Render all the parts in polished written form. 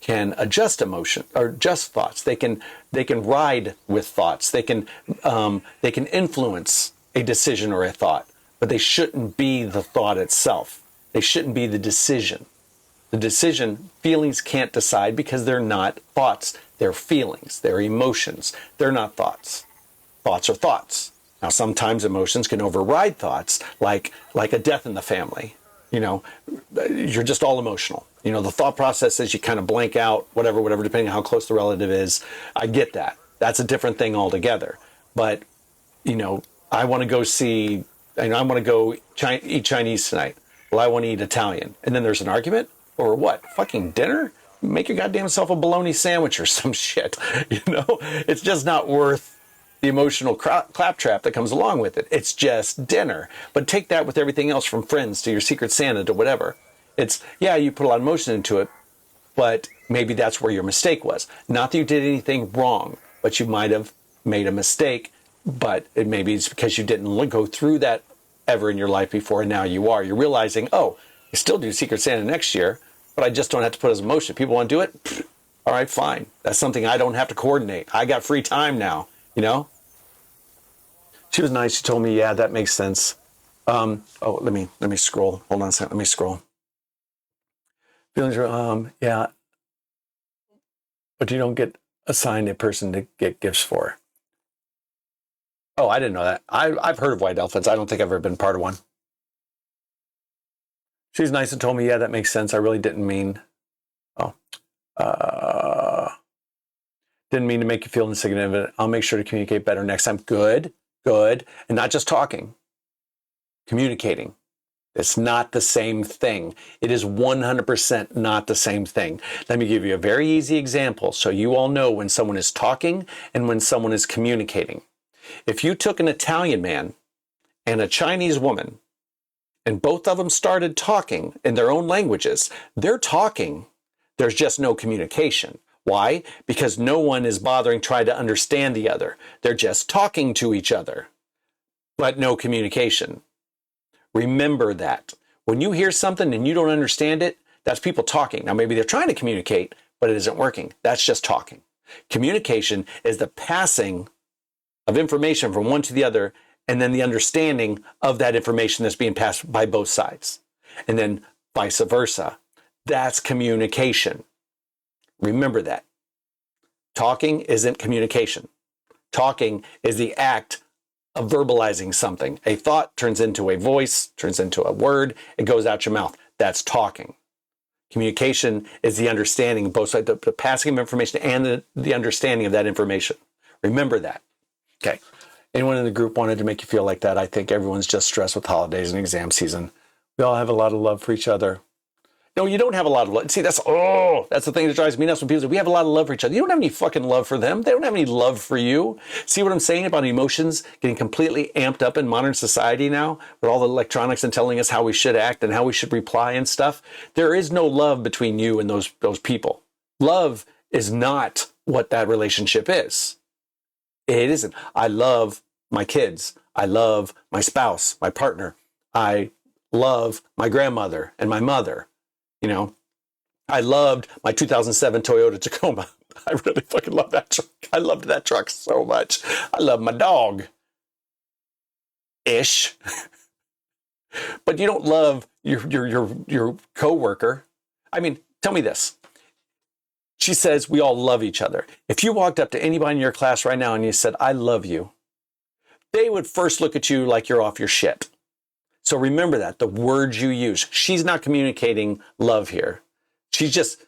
can adjust emotion or adjust thoughts. They can ride with thoughts. They can influence a decision or a thought, but they shouldn't be the thought itself. They shouldn't be the decision. The decision, feelings can't decide because they're not thoughts. They're feelings. They're emotions. They're not thoughts. Thoughts are thoughts. Now, sometimes emotions can override thoughts, like a death in the family. You know, you're just all emotional. You know, the thought process is you kind of blank out, whatever, depending on how close the relative is. I get that. That's a different thing altogether. But, you know, I want to go see, I want to go eat Chinese tonight. Well, I want to eat Italian. And then there's an argument? Or what? Fucking dinner? Make your goddamn self a bologna sandwich or some shit. You know, it's just not worth the emotional claptrap that comes along with it. It's just dinner. But take that with everything else, from Friends to your Secret Santa to whatever. It's, yeah, you put a lot of emotion into it, but maybe that's where your mistake was. Not that you did anything wrong, but you might have made a mistake, but maybe it's because you didn't go through that ever in your life before, and now you are. You're realizing, oh, I still do Secret Santa next year, but I just don't have to put as emotion. People want to do it? Pfft, all right, fine. That's something I don't have to coordinate. I got free time now, you know? She was nice. She told me, yeah, that makes sense. Oh, let me scroll. Hold on a second. Let me scroll. Feelings are, yeah. But you don't get assigned a person to get gifts for. Oh, I didn't know that. I've heard of white elephants. I don't think I've ever been part of one. She's nice and told me, yeah, that makes sense. I really didn't mean, didn't mean to make you feel insignificant. I'll make sure to communicate better next time. Good. And not just talking, communicating. It's not the same thing. It is 100% not the same thing. Let me give you a very easy example so you all know when someone is talking and when someone is communicating. If you took an Italian man and a Chinese woman and both of them started talking in their own languages, they're talking. There's just no communication. Why? Because no one is bothering trying to understand the other. They're just talking to each other, but no communication. Remember that. When you hear something and you don't understand it, that's people talking. Now, maybe they're trying to communicate, but it isn't working. That's just talking. Communication is the passing of information from one to the other, and then the understanding of that information that's being passed by both sides. And then vice versa. That's communication. Remember that. Talking isn't communication. Talking is the act of verbalizing something. A thought turns into a voice, turns into a word, it goes out your mouth. That's talking. Communication is the understanding of both sides, the passing of information and the understanding of that information. Remember that. Okay. Anyone in the group wanted to make you feel like that? I think everyone's just stressed with holidays and exam season. We all have a lot of love for each other. No, you don't have a lot of love. See, that's the thing that drives me nuts when people say, we have a lot of love for each other. You don't have any fucking love for them. They don't have any love for you. See what I'm saying about emotions getting completely amped up in modern society now with all the electronics and telling us how we should act and how we should reply and stuff? There is no love between you and those people. Love is not what that relationship is. It isn't. I love my kids. I love my spouse, my partner. I love my grandmother and my mother. You know, I loved my 2007 Toyota Tacoma. I really fucking love that truck. I loved that truck so much. I love my dog. Ish. But you don't love your coworker. I mean, tell me this. She says we all love each other. If you walked up to anybody in your class right now and you said, I love you, they would first look at you like you're off your shit. So remember that, the words you use. She's not communicating love here. She's just,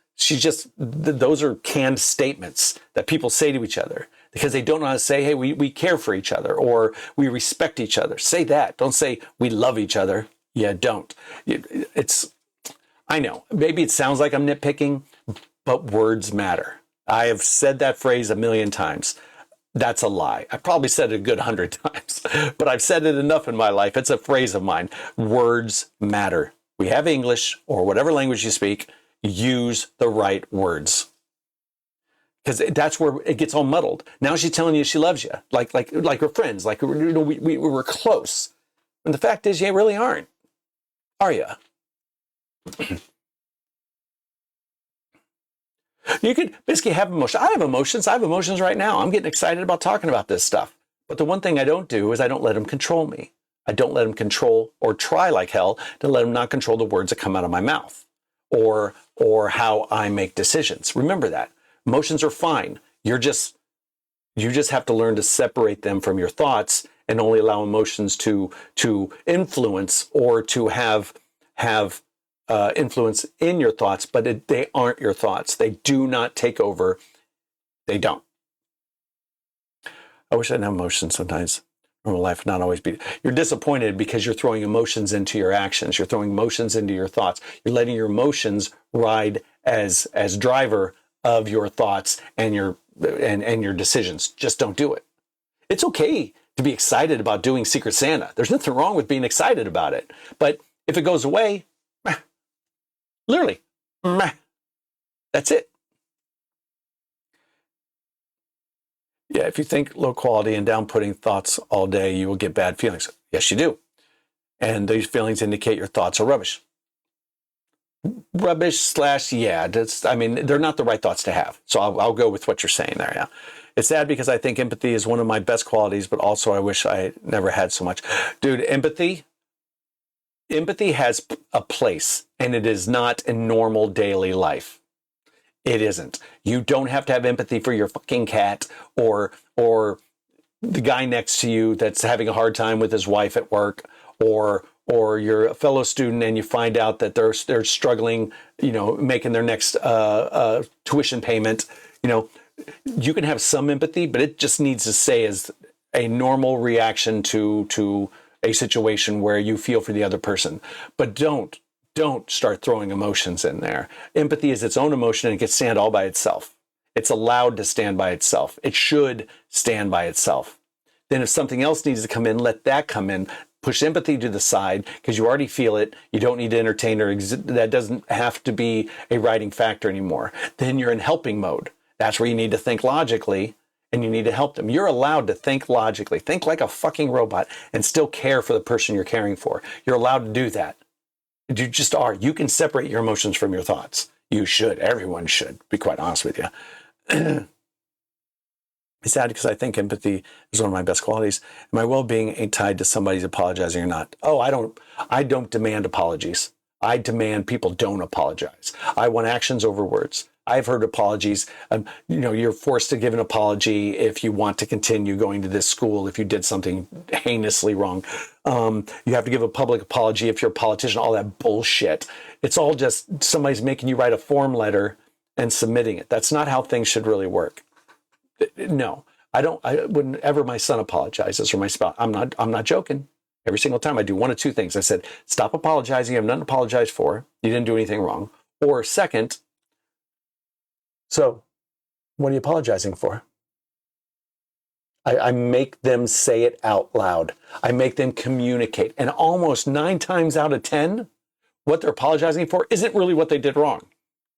those are canned statements that people say to each other because they don't know how to say, hey, we care for each other or we respect each other. Say that. Don't say we love each other. Yeah, don't. I know, maybe it sounds like I'm nitpicking, but words matter. I have said that phrase a million times. That's a lie. I probably said it a good 100 times, but I've said it enough in my life. It's a phrase of mine. Words matter. We have English or whatever language you speak. Use the right words. Because that's where it gets all muddled. Now she's telling you she loves you, like we're friends, like we were close. And the fact is, you really aren't. Are you? You could basically have emotions. I have emotions. I have emotions right now. I'm getting excited about talking about this stuff. But the one thing I don't do is I don't let them control me. I don't let them control, or try like hell to let them not control the words that come out of my mouth or how I make decisions. Remember that. Emotions are fine. You just have to learn to separate them from your thoughts and only allow emotions to influence or to have influence in your thoughts, but they aren't your thoughts. They do not take over. They don't. I wish I didn't have emotions sometimes. Normal life not always be. You're disappointed because you're throwing emotions into your actions. You're throwing emotions into your thoughts. You're letting your emotions ride as driver of your thoughts and your decisions. Just don't do it. It's okay to be excited about doing Secret Santa. There's nothing wrong with being excited about it. But if it goes away, literally, that's it. Yeah, if you think low quality and down-putting thoughts all day, you will get bad feelings. Yes, you do. And these feelings indicate your thoughts are rubbish. Rubbish / yeah, they're not the right thoughts to have. So I'll go with what you're saying there, yeah. It's sad because I think empathy is one of my best qualities, but also I wish I never had so much. Dude, empathy has a place, and it is not in normal daily life. It isn't. You don't have to have empathy for your fucking cat or the guy next to you that's having a hard time with his wife at work, or you're a fellow student and you find out that they're struggling, making their next tuition payment. You can have some empathy, but it just needs to stay as a normal reaction to a situation where you feel for the other person. But don't start throwing emotions in there. Empathy is its own emotion, and it can stand all by itself. It's allowed to stand by itself. It should stand by itself. Then if something else needs to come in, let that come in. Push empathy to the side because you already feel it. You don't need to entertain or that doesn't have to be a writing factor anymore. Then you're in helping mode. That's where you need to think logically and you need to help them. You're allowed to think logically. Think like a fucking robot and still care for the person you're caring for. You're allowed to do that. You just are. You can separate your emotions from your thoughts. You should. Everyone should, to be quite honest with you. It's sad because I think empathy is one of my best qualities. My well-being ain't tied to somebody's apologizing or not. Oh, I don't demand apologies. I demand people don't apologize. I want actions over words. I've heard apologies. You're forced to give an apology if you want to continue going to this school, if you did something heinously wrong. You have to give a public apology if you're a politician, all that bullshit. It's all just somebody's making you write a form letter and submitting it. That's not how things should really work. No, whenever my son apologizes or my spouse, I'm not joking. Every single time I do one of two things. I said, stop apologizing. You have nothing to apologize for. You didn't do anything wrong. Or second, so what are you apologizing for? I make them say it out loud. I make them communicate. And almost 9 times out of 10, what they're apologizing for isn't really what they did wrong.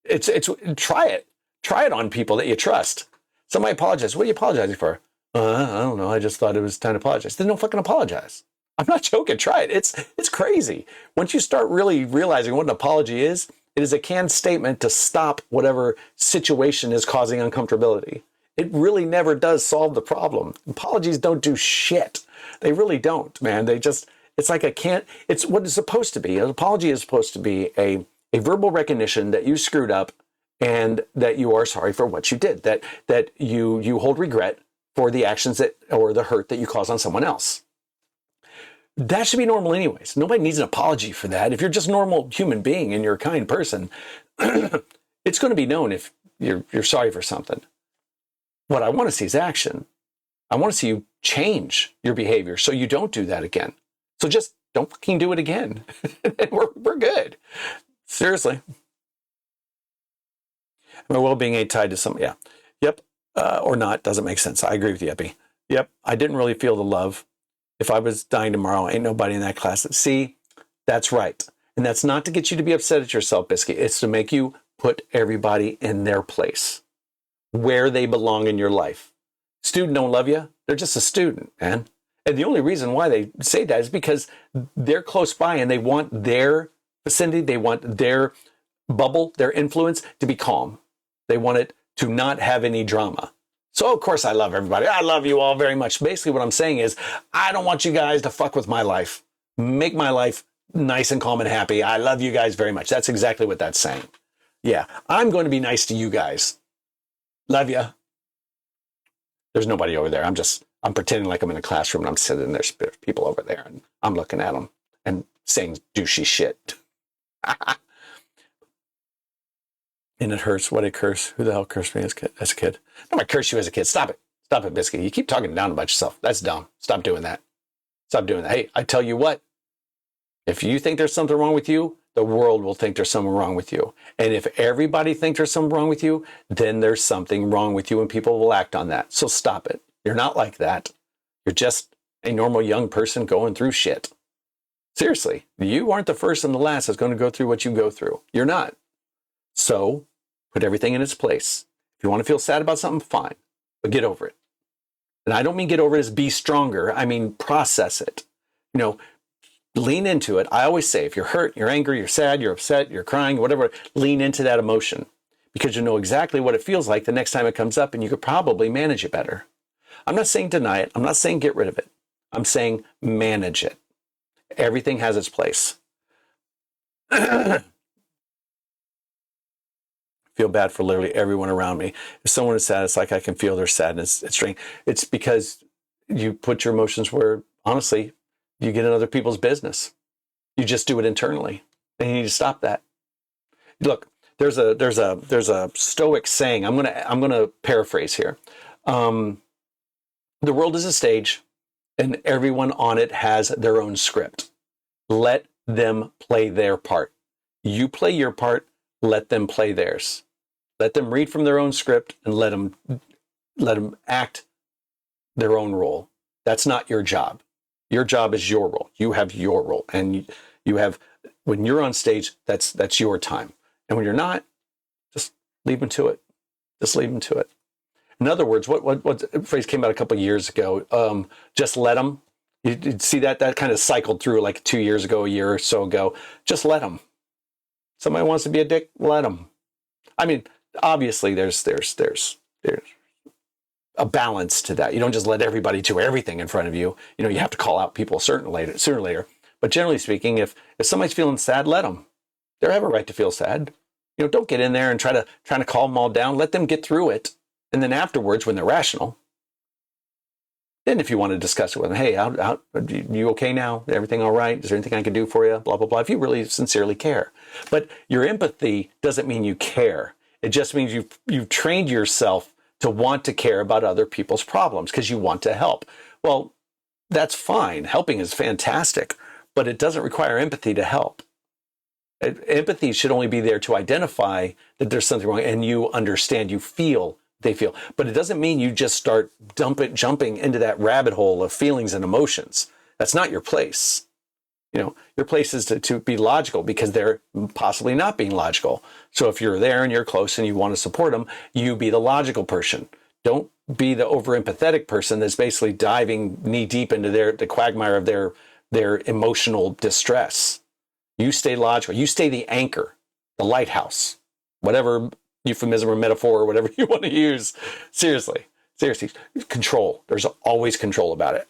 It's try it. Try it on people that you trust. Somebody apologizes. What are you apologizing for? I don't know. I just thought it was time to apologize. Then don't fucking apologize. I'm not joking. Try it. It's crazy. Once you start really realizing what an apology is, it is a canned statement to stop whatever situation is causing uncomfortability. It really never does solve the problem. Apologies don't do shit. They really don't, man. It's like it's what it's supposed to be. An apology is supposed to be a verbal recognition that you screwed up and that you are sorry for what you did, that you hold regret for the actions or the hurt that you caused on someone else. That should be normal anyways. Nobody needs an apology for that. If you're just a normal human being and you're a kind person, it's going to be known if you're sorry for something. What I want to see is action. I want to see you change your behavior so you don't do that again. So just don't fucking do it again. We're good. Seriously. My well-being ain't tied to some, yeah. Yep. Or not, doesn't make sense. I agree with you, Epi. Yep. I didn't really feel the love. If I was dying tomorrow, ain't nobody in that class. See, that's right. And that's not to get you to be upset at yourself, Biscuit. It's to make you put everybody in their place, where they belong in your life. Student don't love you. They're just a student, man. And the only reason why they say that is because they're close by and they want their vicinity, they want their bubble, their influence to be calm. They want it to not have any drama. So of course I love everybody. I love you all very much. Basically what I'm saying is, I don't want you guys to fuck with my life. Make my life nice and calm and happy. I love you guys very much. That's exactly what that's saying. Yeah, I'm going to be nice to you guys. Love ya. There's nobody over there. I'm pretending like I'm in a classroom and I'm sitting there. There's people over there and I'm looking at them and saying douchey shit. And it hurts. What a curse. Who the hell cursed me as a kid? Nobody cursed you as a kid. Stop it. Stop it, Biscuit. You keep talking down about yourself. That's dumb. Stop doing that. Stop doing that. Hey, I tell you what. If you think there's something wrong with you, the world will think there's something wrong with you. And if everybody thinks there's something wrong with you, then there's something wrong with you and people will act on that. So stop it. You're not like that. You're just a normal young person going through shit. Seriously, you aren't the first and the last that's going to go through what you go through. You're not. So put everything in its place. If you want to feel sad about something, fine, but get over it. And I don't mean get over it as be stronger. I mean, process it. You know, lean into it. I always say, if you're hurt, you're angry, you're sad, you're upset, you're crying, whatever, lean into that emotion because you know exactly what it feels like the next time it comes up and you could probably manage it better. I'm not saying deny it. I'm not saying get rid of it. I'm saying manage it. Everything has its place. Feel bad for literally everyone around me. If someone is sad, it's like I can feel their sadness. It's strange. It's because you put your emotions where, honestly, you get in other people's business. You just do it internally, and you need to stop that. Look, there's a Stoic saying. I'm gonna paraphrase here. The world is a stage, and everyone on it has their own script. Let them play their part. You play your part. Let them play theirs. Let them read from their own script and let them act their own role. That's not your job. Your job is your role. You have your role, and you have, when you're on stage, that's your time. And when you're not, just leave them to it. Just leave them to it. In other words, what phrase came out a couple of years ago? Just let them. You see that kind of cycled through like 2 years ago, a year or so ago. Just let them. Somebody wants to be a dick, let them. I mean, obviously, there's a balance to that. You don't just let everybody do everything in front of you. You know, you have to call out people sooner or later. But generally speaking, if somebody's feeling sad, let them. They have a right to feel sad. You know, don't get in there and trying to calm them all down. Let them get through it, and then afterwards, when they're rational, then if you want to discuss it with them, hey, how you okay now? Everything all right? Is there anything I can do for you? Blah, blah, blah. If you really sincerely care. But your empathy doesn't mean you care. It just means you've trained yourself to want to care about other people's problems because you want to help. Well, that's fine. Helping is fantastic, but it doesn't require empathy to help. Empathy should only be there to identify that there's something wrong and you understand, you feel, they feel. But it doesn't mean you just start jumping into that rabbit hole of feelings and emotions. That's not your place. You know, your place is to be logical because they're possibly not being logical. So if you're there and you're close and you want to support them, you be the logical person. Don't be the over empathetic person that's basically diving knee deep into the quagmire of their emotional distress. You stay logical. You stay the anchor, the lighthouse, whatever euphemism or metaphor or whatever you want to use. Seriously, control. There's always control about it.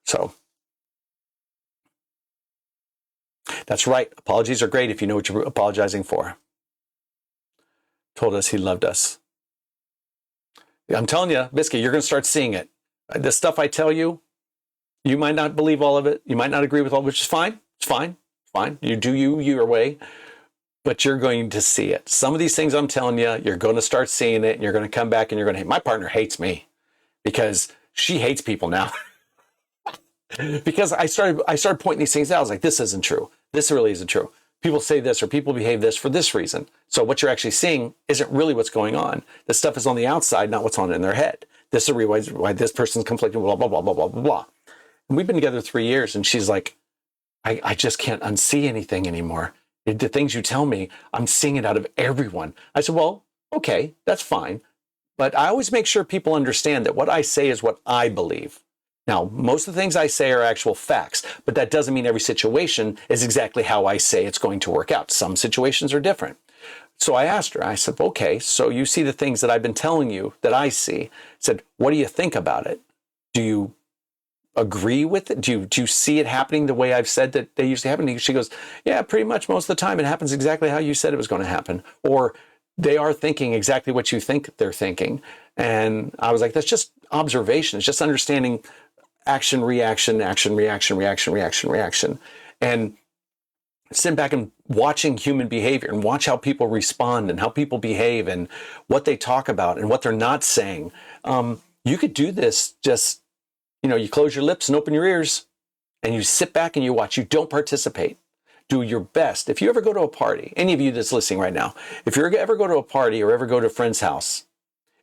So that's right. Apologies are great if you know what you're apologizing for. Told us he loved us. I'm telling you, Biscuit, you're going to start seeing it. The stuff I tell you, you might not believe all of it. You might not agree with all, which is fine. It's fine. Fine. You do your way. But you're going to see it. Some of these things I'm telling you, you're going to start seeing it, and you're going to come back and you're going to hate. My partner hates me because she hates people now. Because I started pointing these things out. I was like, this isn't true. This really isn't true. People say this or people behave this for this reason. So what you're actually seeing isn't really what's going on. This stuff is on the outside, not what's on in their head. This is why this person's conflicting, blah, blah, blah, blah, blah, blah, blah. And we've been together 3 years, and she's like, I just can't unsee anything anymore. The things you tell me, I'm seeing it out of everyone. I said, well, okay, that's fine. But I always make sure people understand that what I say is what I believe. Now, most of the things I say are actual facts, but that doesn't mean every situation is exactly how I say it's going to work out. Some situations are different. So I asked her, I said, okay, so you see the things that I've been telling you that I see. I said, what do you think about it? Do you agree with it? Do you see it happening the way I've said that they usually happen? She goes, yeah, pretty much most of the time it happens exactly how you said it was going to happen. Or they are thinking exactly what you think they're thinking. And I was like, that's just observation. It's just understanding action, reaction, action, reaction, reaction, reaction, reaction. And sitting back and watching human behavior and watch how people respond and how people behave and what they talk about and what they're not saying. You could do this just, you close your lips and open your ears and you sit back and you watch. You don't participate. Do your best. If you ever go to a party, any of you that's listening right now, if you ever go to a party or ever go to a friend's house,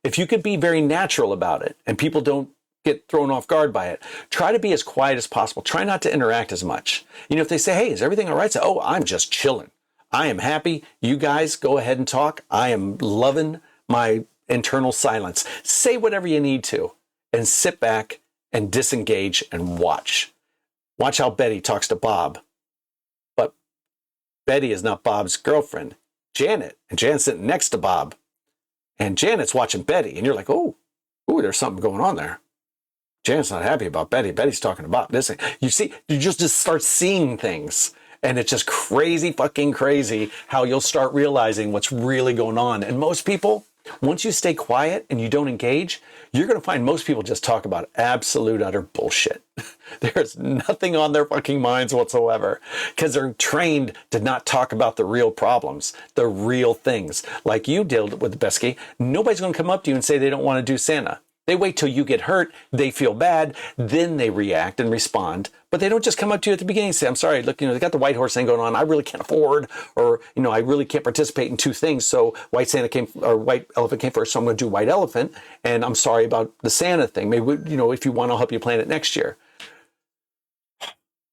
if you could be very natural about it and people don't get thrown off guard by it, try to be as quiet as possible. Try not to interact as much. If they say, hey, is everything all right? Say, oh, I'm just chilling. I am happy. You guys go ahead and talk. I am loving my internal silence. Say whatever you need to and sit back and disengage and watch. Watch how Betty talks to Bob. But Betty is not Bob's girlfriend, Janet. And Janet's sitting next to Bob. And Janet's watching Betty. And you're like, oh, there's something going on there. Janet's not happy about Betty. Betty's talking about this. You see, you just start seeing things. And it's just crazy, fucking crazy how you'll start realizing what's really going on. And most people, once you stay quiet and you don't engage, you're going to find most people just talk about absolute utter bullshit. There's nothing on their fucking minds whatsoever because they're trained to not talk about the real problems, the real things. Like you did with Besky, nobody's going to come up to you and say they don't want to do Santa. They wait till you get hurt, they feel bad, then they react and respond. But they don't just come up to you at the beginning and say, I'm sorry, look, they got the white horse thing going on. I really can't afford, or, I really can't participate in two things. So white elephant came first, so I'm going to do white elephant. And I'm sorry about the Santa thing. Maybe, if you want, I'll help you plan it next year.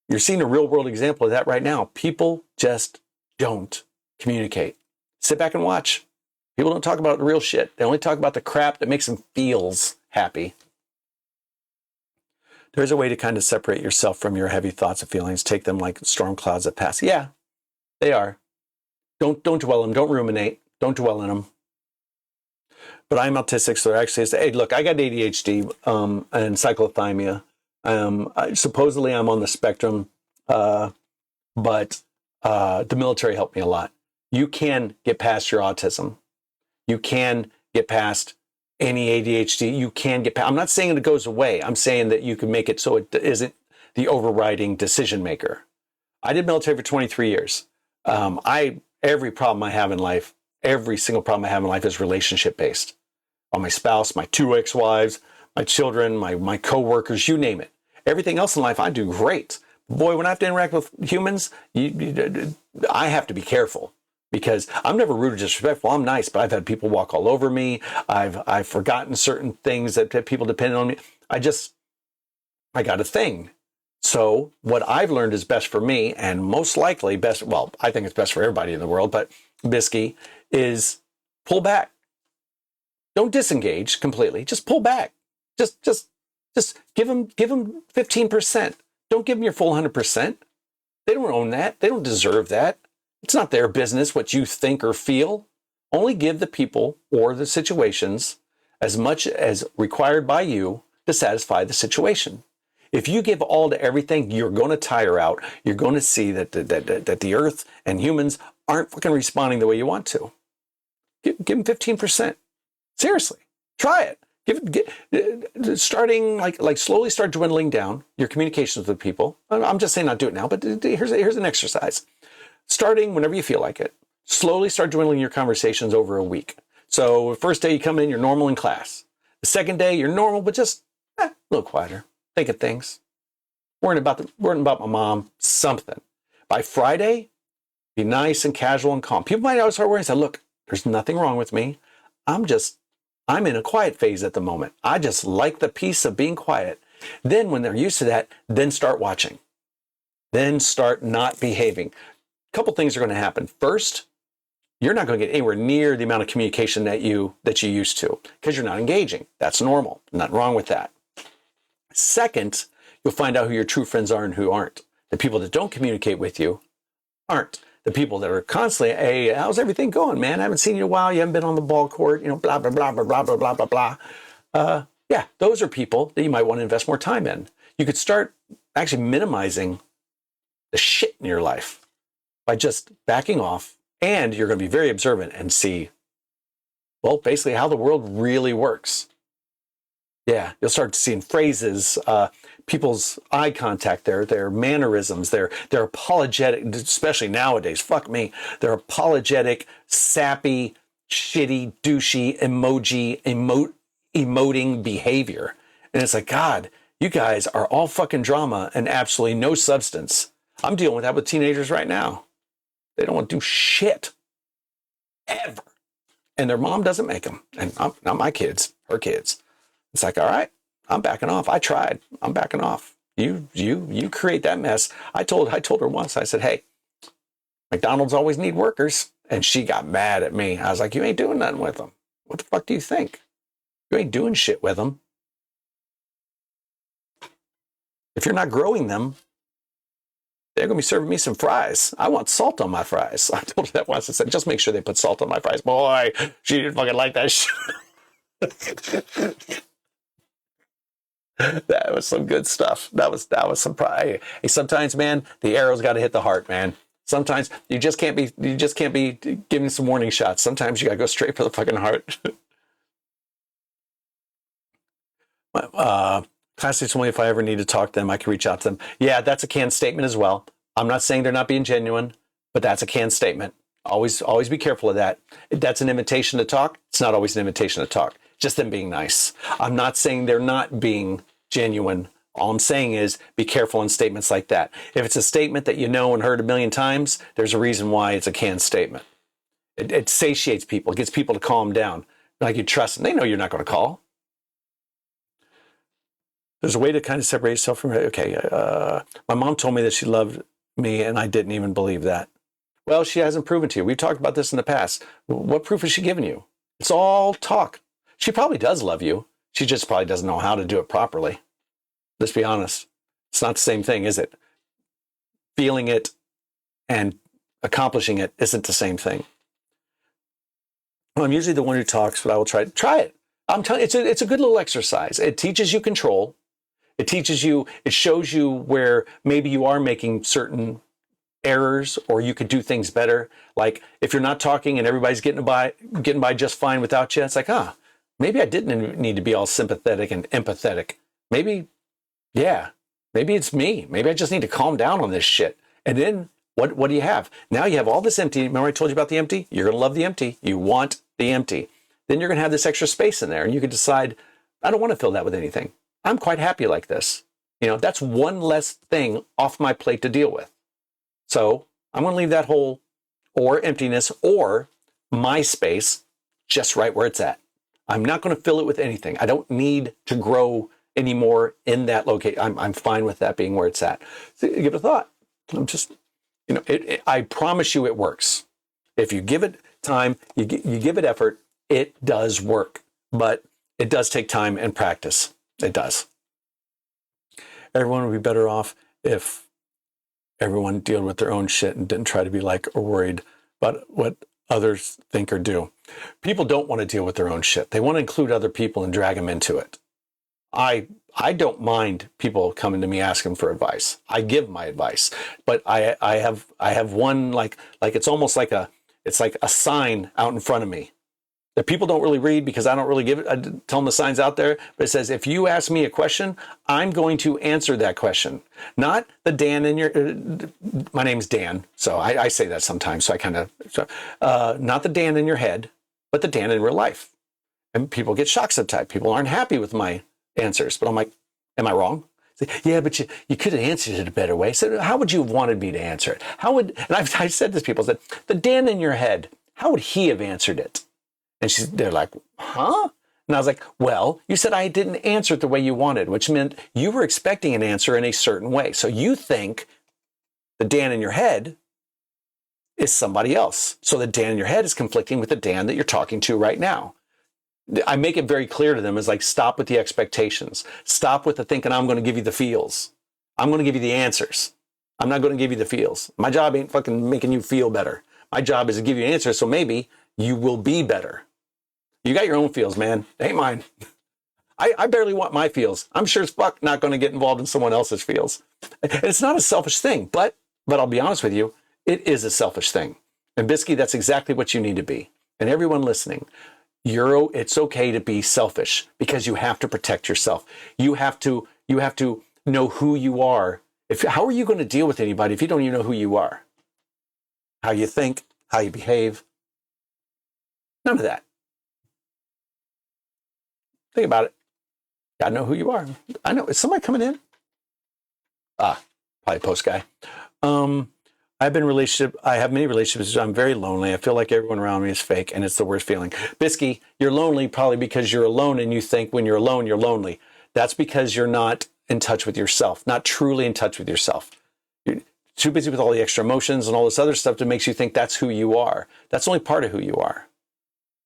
You're seeing a real world example of that right now. People just don't communicate. Sit back and watch. People don't talk about the real shit. They only talk about the crap that makes them feels happy. There's a way to kind of separate yourself from your heavy thoughts and feelings. Take them like storm clouds that pass. Yeah, they are. Don't dwell in them. Don't ruminate. Don't dwell in them. But I'm autistic, so actually say, hey, look, I got ADHD and cyclothymia. Supposedly I'm on the spectrum, but the military helped me a lot. You can get past your autism. You can get past any ADHD. You can get past. I'm not saying it goes away. I'm saying that you can make it so it isn't the overriding decision maker. I did military for 23 years. Every problem I have in life, every single problem I have in life is relationship based. On my spouse, my 2 ex-wives, my children, my co-workers, you name it. Everything else in life, I do great. Boy, when I have to interact with humans, I have to be careful. Because I'm never rude or disrespectful. I'm nice, but I've had people walk all over me. I've forgotten certain things that people depend on me. I got a thing. So what I've learned is best for me, and most likely best, well, I think it's best for everybody in the world, but Bisky, is pull back. Don't disengage completely. Just pull back. Just give them 15%. Don't give them your full 100%. They don't own that. They don't deserve that. It's not their business what you think or feel. Only give the people or the situations as much as required by you to satisfy the situation. If you give all to everything, you're going to tire out. You're going to see that the earth and humans aren't fucking responding the way you want to. Give them 15%. Seriously, try it. Starting like slowly start dwindling down your communications with people. I'm just saying not do it now, but here's an exercise. Starting whenever you feel like it, slowly start dwindling your conversations over a week. So the first day you come in, you're normal in class. The second day, you're normal, but just a little quieter, thinking things, worrying about my mom, something. By Friday, be nice and casual and calm. People might always start worrying and say, look, there's nothing wrong with me. I'm in a quiet phase at the moment. I just like the peace of being quiet. Then when they're used to that, then start watching. Then start not behaving. Couple things are going to happen. First, you're not going to get anywhere near the amount of communication that you used to because you're not engaging. That's normal. Nothing wrong with that. Second, you'll find out who your true friends are and who aren't. The people that don't communicate with you aren't. the people that are constantly, hey, how's everything going, man? I haven't seen you in a while. You haven't been on the ball court, you know, blah, blah, blah, blah, blah, blah, blah, blah, blah. Yeah, those are people that you might want to invest more time in. You could start actually minimizing the shit in your life by just backing off, and you're going to be very observant and see, well, basically how the world really works. Yeah, you'll start seeing phrases, people's eye contact, their mannerisms, their apologetic, especially nowadays, fuck me, their apologetic, sappy, shitty, douchey, emoting behavior. And it's like, God, you guys are all fucking drama and absolutely no substance. I'm dealing with that with teenagers right now. They don't want to do shit. Ever. And their mom doesn't make them. And not my kids, her kids. It's like, all right, I'm backing off. I tried. I'm backing off. You create that mess. I told her once, I said, hey, McDonald's always need workers. And she got mad at me. I was like, you ain't doing nothing with them. What the fuck do you think? You ain't doing shit with them. If you're not growing them, they're going to be serving me some fries. I want salt on my fries. I told her that once. I said, just make sure they put salt on my fries. Boy, she didn't fucking like that shit. That was some good stuff. That was some pride. Hey, sometimes, man, the arrow's got to hit the heart, man. Sometimes you just can't be giving some warning shots. Sometimes you got to go straight for the fucking heart. Classmates only if I ever need to talk to them, I can reach out to them. Yeah, that's a canned statement as well. I'm not saying they're not being genuine, but that's a canned statement. Always be careful of that. That's an invitation to talk. It's not always an invitation to talk. Just them being nice. I'm not saying they're not being genuine. All I'm saying is be careful in statements like that. If it's a statement that you know and heard a million times, there's a reason why it's a canned statement. It satiates people. It gets people to calm down. Like you trust them. They know you're not going to call. There's a way to kind of separate yourself from it. Okay, my mom told me that she loved me, and I didn't even believe that. Well, she hasn't proven to you. We've talked about this in the past. What proof has she given you? It's all talk. She probably does love you. She just probably doesn't know how to do it properly. Let's be honest. It's not the same thing, is it? Feeling it and accomplishing it isn't the same thing. Well, I'm usually the one who talks, but I will try it. I'm telling you, it's a good little exercise. It teaches you control. It shows you where maybe you are making certain errors or you could do things better. Like if you're not talking and everybody's getting by just fine without you, it's like, maybe I didn't need to be all sympathetic and empathetic. Maybe it's me. Maybe I just need to calm down on this shit. And then what do you have? Now you have all this empty. Remember I told you about the empty? You're going to love the empty. You want the empty. Then you're going to have this extra space in there and you can decide, I don't want to fill that with anything. I'm quite happy like this. You know, that's one less thing off my plate to deal with. So I'm going to leave that hole or emptiness or my space just right where it's at. I'm not going to fill it with anything. I don't need to grow anymore in that location. I'm fine with that being where it's at. So give it a thought. I'm just, I promise you it works. If you give it time, you give it effort, it does work. But it does take time and practice. It does. Everyone would be better off if everyone dealt with their own shit and didn't try to be like or worried about what others think or do. People don't want to deal with their own shit. They want to include other people and drag them into it. I don't mind people coming to me asking for advice. I give my advice, but I have one like it's almost like it's like a sign out in front of me that people don't really read because I don't really give it. I tell them the signs out there, but it says, if you ask me a question, I'm going to answer that question. Not the Dan in your, my name's Dan. So I say that sometimes. So I kind of, not the Dan in your head, but the Dan in real life. And people get shock subtype. People aren't happy with my answers, but I'm like, am I wrong? Yeah, but you could have answered it a better way. So how would you have wanted me to answer it? And I've said this to people, said, the Dan in your head, how would he have answered it? And they're like, huh? And I was like, well, you said I didn't answer it the way you wanted, which meant you were expecting an answer in a certain way. So you think the Dan in your head is somebody else. So the Dan in your head is conflicting with the Dan that you're talking to right now. I make it very clear to them as like, stop with the expectations. Stop with the thinking I'm going to give you the feels. I'm going to give you the answers. I'm not going to give you the feels. My job ain't fucking making you feel better. My job is to give you answers so maybe you will be better. You got your own feels, man. They ain't mine. I barely want my feels. I'm sure as fuck not going to get involved in someone else's feels. And it's not a selfish thing, but I'll be honest with you, it is a selfish thing. And Bisky, that's exactly what you need to be. And everyone listening, it's okay to be selfish because you have to protect yourself. You have to know who you are. How are you going to deal with anybody if you don't even know who you are? How you think, how you behave. None of that. Think about it. Gotta know who you are. I know. Is somebody coming in? Probably post guy. I have many relationships. I'm very lonely. I feel like everyone around me is fake, and it's the worst feeling. Bisky, you're lonely probably because you're alone, and you think when you're alone, you're lonely. That's because you're not in touch with yourself, not truly in touch with yourself. You're too busy with all the extra emotions and all this other stuff that makes you think that's who you are. That's only part of who you are.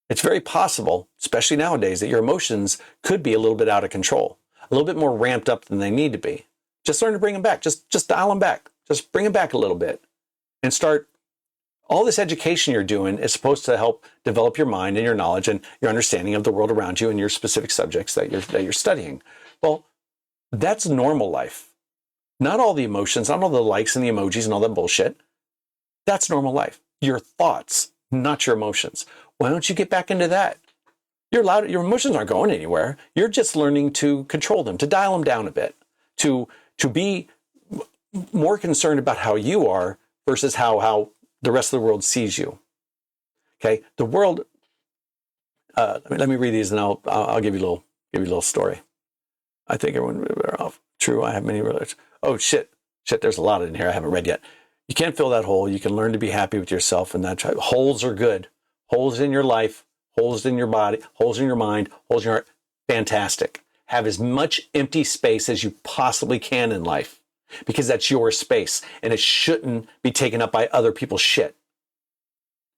It's very possible, especially nowadays, that your emotions could be a little bit out of control, a little bit more ramped up than they need to be. Just learn to bring them back. Just dial them back. Just bring them back a little bit and start. All this education you're doing is supposed to help develop your mind and your knowledge and your understanding of the world around you and your specific subjects that you're studying. Well, that's normal life. Not all the emotions, not all the likes and the emojis and all that bullshit. That's normal life. Your thoughts, not your emotions. Why don't you get back into that? You're allowed. Your emotions aren't going anywhere. You're just learning to control them, to dial them down a bit, to be more concerned about how you are versus how the rest of the world sees you. Okay, the world. Let me read these, and I'll give you a little story. I think everyone would be better off. True, I have many relations. Oh shit. There's a lot in here I haven't read yet. You can't fill that hole. You can learn to be happy with yourself, and that holes are good. Holes in your life, holes in your body, holes in your mind, holes in your heart. Fantastic. Have as much empty space as you possibly can in life, because that's your space, and it shouldn't be taken up by other people's shit.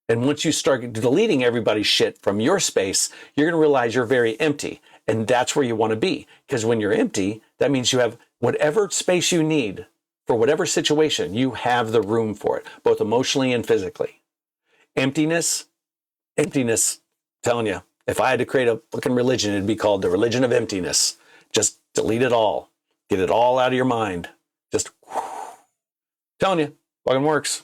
And once you start deleting everybody's shit from your space, you're going to realize you're very empty. And that's where you want to be. Because when you're empty, that means you have whatever space you need for whatever situation, you have the room for it, both emotionally and physically. Emptiness, telling you, if I had to create a fucking religion, it'd be called the religion of emptiness. Just delete it all. Get it all out of your mind. Just telling you, fucking works.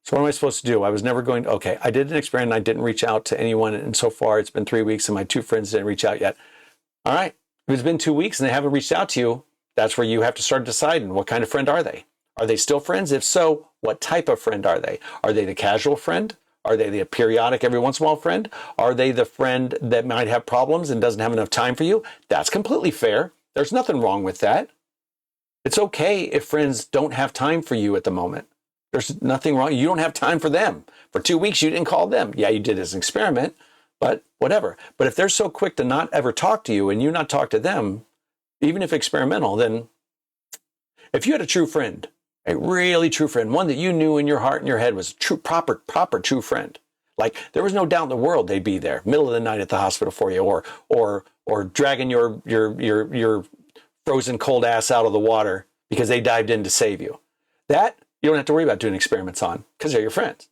So what am I supposed to do? I was never going to, okay, I did an experiment. I didn't reach out to anyone. And so far it's been 3 weeks and my 2 friends didn't reach out yet. All right. If it's been 2 weeks and they haven't reached out to you, that's where you have to start deciding what kind of friend are they? Are they still friends? If so, what type of friend are they? Are they the casual friend? Are they the periodic every once in a while friend? Are they the friend that might have problems and doesn't have enough time for you? That's completely fair. There's nothing wrong with that. It's okay if friends don't have time for you at the moment. There's nothing wrong. You don't have time for them. For 2 weeks, you didn't call them. Yeah, you did as an experiment, but whatever. But if they're so quick to not ever talk to you and you not talk to them, even if experimental, then if you had a true friend, a really true friend, one that you knew in your heart and your head was a true, proper true friend, like there was no doubt in the world they'd be there, middle of the night at the hospital for you, or dragging your frozen cold ass out of the water because they dived in to save you. That you don't have to worry about doing experiments on because they're your friends.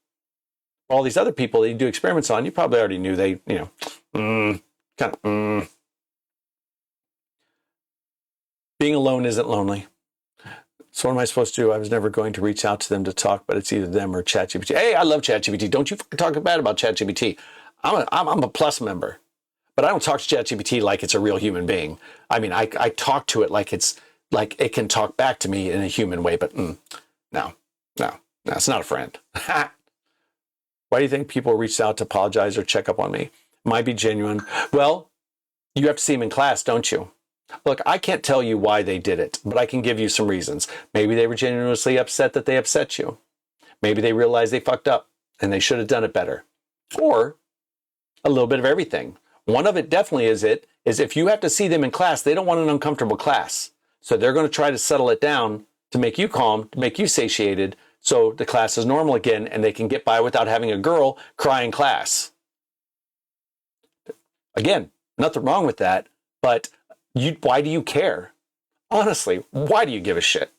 All these other people that you do experiments on, you probably already knew they, Being alone isn't lonely. So what am I supposed to do? I was never going to reach out to them to talk, but it's either them or ChatGPT. Hey, I love ChatGPT. Don't you talk bad about ChatGPT. I'm a Plus member, but I don't talk to ChatGPT like it's a real human being. I mean, I talk to it like it can talk back to me in a human way, but no, it's not a friend. Why do you think people reached out to apologize or check up on me? Might be genuine. Well, you have to see them in class, don't you? Look, I can't tell you why they did it, but I can give you some reasons. Maybe they were genuinely upset that they upset you. Maybe they realized they fucked up and they should have done it better. Or a little bit of everything. One of it definitely is if you have to see them in class, they don't want an uncomfortable class. So they're going to try to settle it down to make you calm, to make you satiated, so the class is normal again and they can get by without having a girl cry in class. Again, nothing wrong with that, but why do you care? Honestly, why do you give a shit?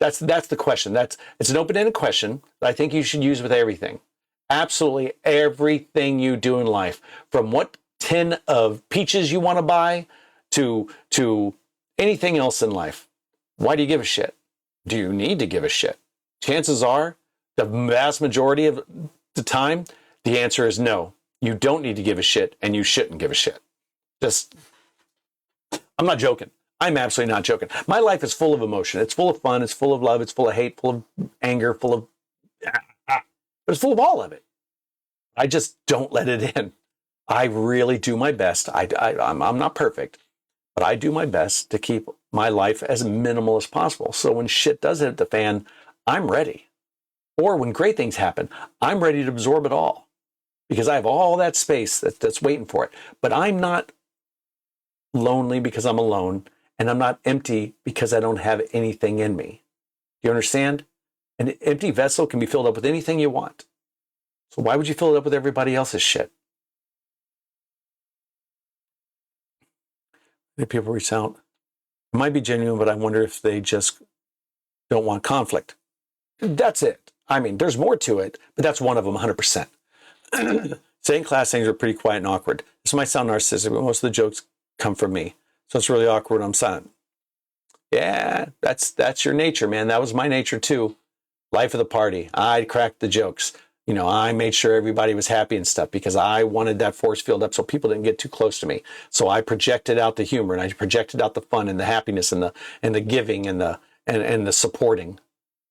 That's the question. It's an open-ended question that I think you should use with everything. Absolutely everything you do in life, from what tin of peaches you want to buy to anything else in life. Why do you give a shit? Do you need to give a shit? Chances are, the vast majority of the time, the answer is no. You don't need to give a shit, and you shouldn't give a shit. I'm not joking. I'm absolutely not joking. My life is full of emotion. It's full of fun. It's full of love. It's full of hate, full of anger, full of... But it's full of all of it. I just don't let it in. I really do my best. I'm not perfect, but I do my best to keep my life as minimal as possible. So when shit does hit the fan, I'm ready. Or when great things happen, I'm ready to absorb it all because I have all that space that's waiting for it. But I'm not lonely because I'm alone, and I'm not empty because I don't have anything in me. Do you understand? An empty vessel can be filled up with anything you want. So why would you fill it up with everybody else's shit? People reach out. It might be genuine, but I wonder if they just don't want conflict. That's it. I mean, there's more to it, but that's one of them, 100%. Saying class things are pretty quiet and awkward. This might sound narcissistic, but most of the jokes come from me. So it's really awkward. I'm silent. Yeah, that's your nature, man. That was my nature too. Life of the party. I cracked the jokes. You know, I made sure everybody was happy and stuff because I wanted that force field up so people didn't get too close to me. So I projected out the humor and I projected out the fun and the happiness and the giving and the supporting.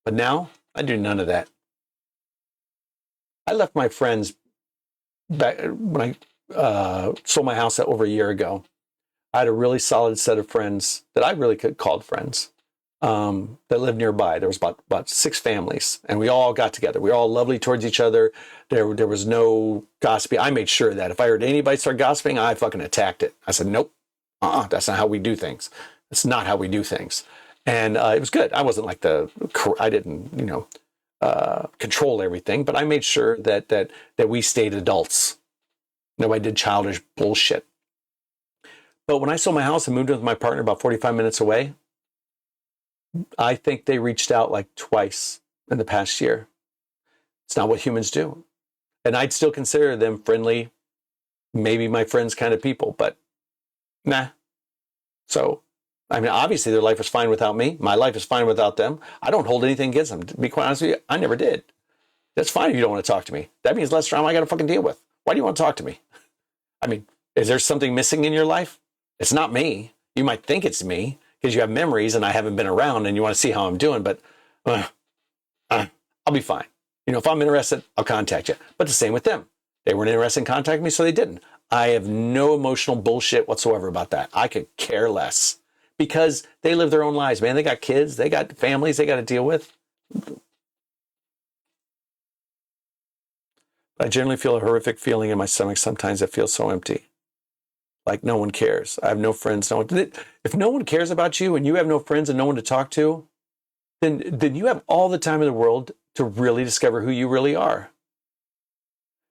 But now I do none of that. I left my friends back when I sold my house over a year ago. I had a really solid set of friends that I really called friends that lived nearby. There was about 6 families, and we all got together. We were all lovely towards each other. There was no gossiping. I made sure that if I heard anybody start gossiping, I fucking attacked it. I said, nope, that's not how we do things. That's not how we do things. And it was good. I wasn't like I didn't, control everything, but I made sure that we stayed adults. Nobody did childish bullshit. But when I sold my house and moved in with my partner about 45 minutes away, I think they reached out like twice in the past year. It's not what humans do. And I'd still consider them friendly, maybe my friends kind of people, but nah. So, I mean, obviously their life is fine without me. My life is fine without them. I don't hold anything against them. To be quite honest with you, I never did. That's fine if you don't want to talk to me. That means less drama I got to fucking deal with. Why do you want to talk to me? I mean, is there something missing in your life? It's not me. You might think it's me because you have memories and I haven't been around and you want to see how I'm doing, but I'll be fine. You know, if I'm interested, I'll contact you. But the same with them. They weren't interested in contacting me, so they didn't. I have no emotional bullshit whatsoever about that. I could care less because they live their own lives, man. They got kids, they got families they got to deal with. I generally feel a horrific feeling in my stomach. Sometimes it feels so empty. Like no one cares. I have no friends. If no one cares about you and you have no friends and no one to talk to, then you have all the time in the world to really discover who you really are.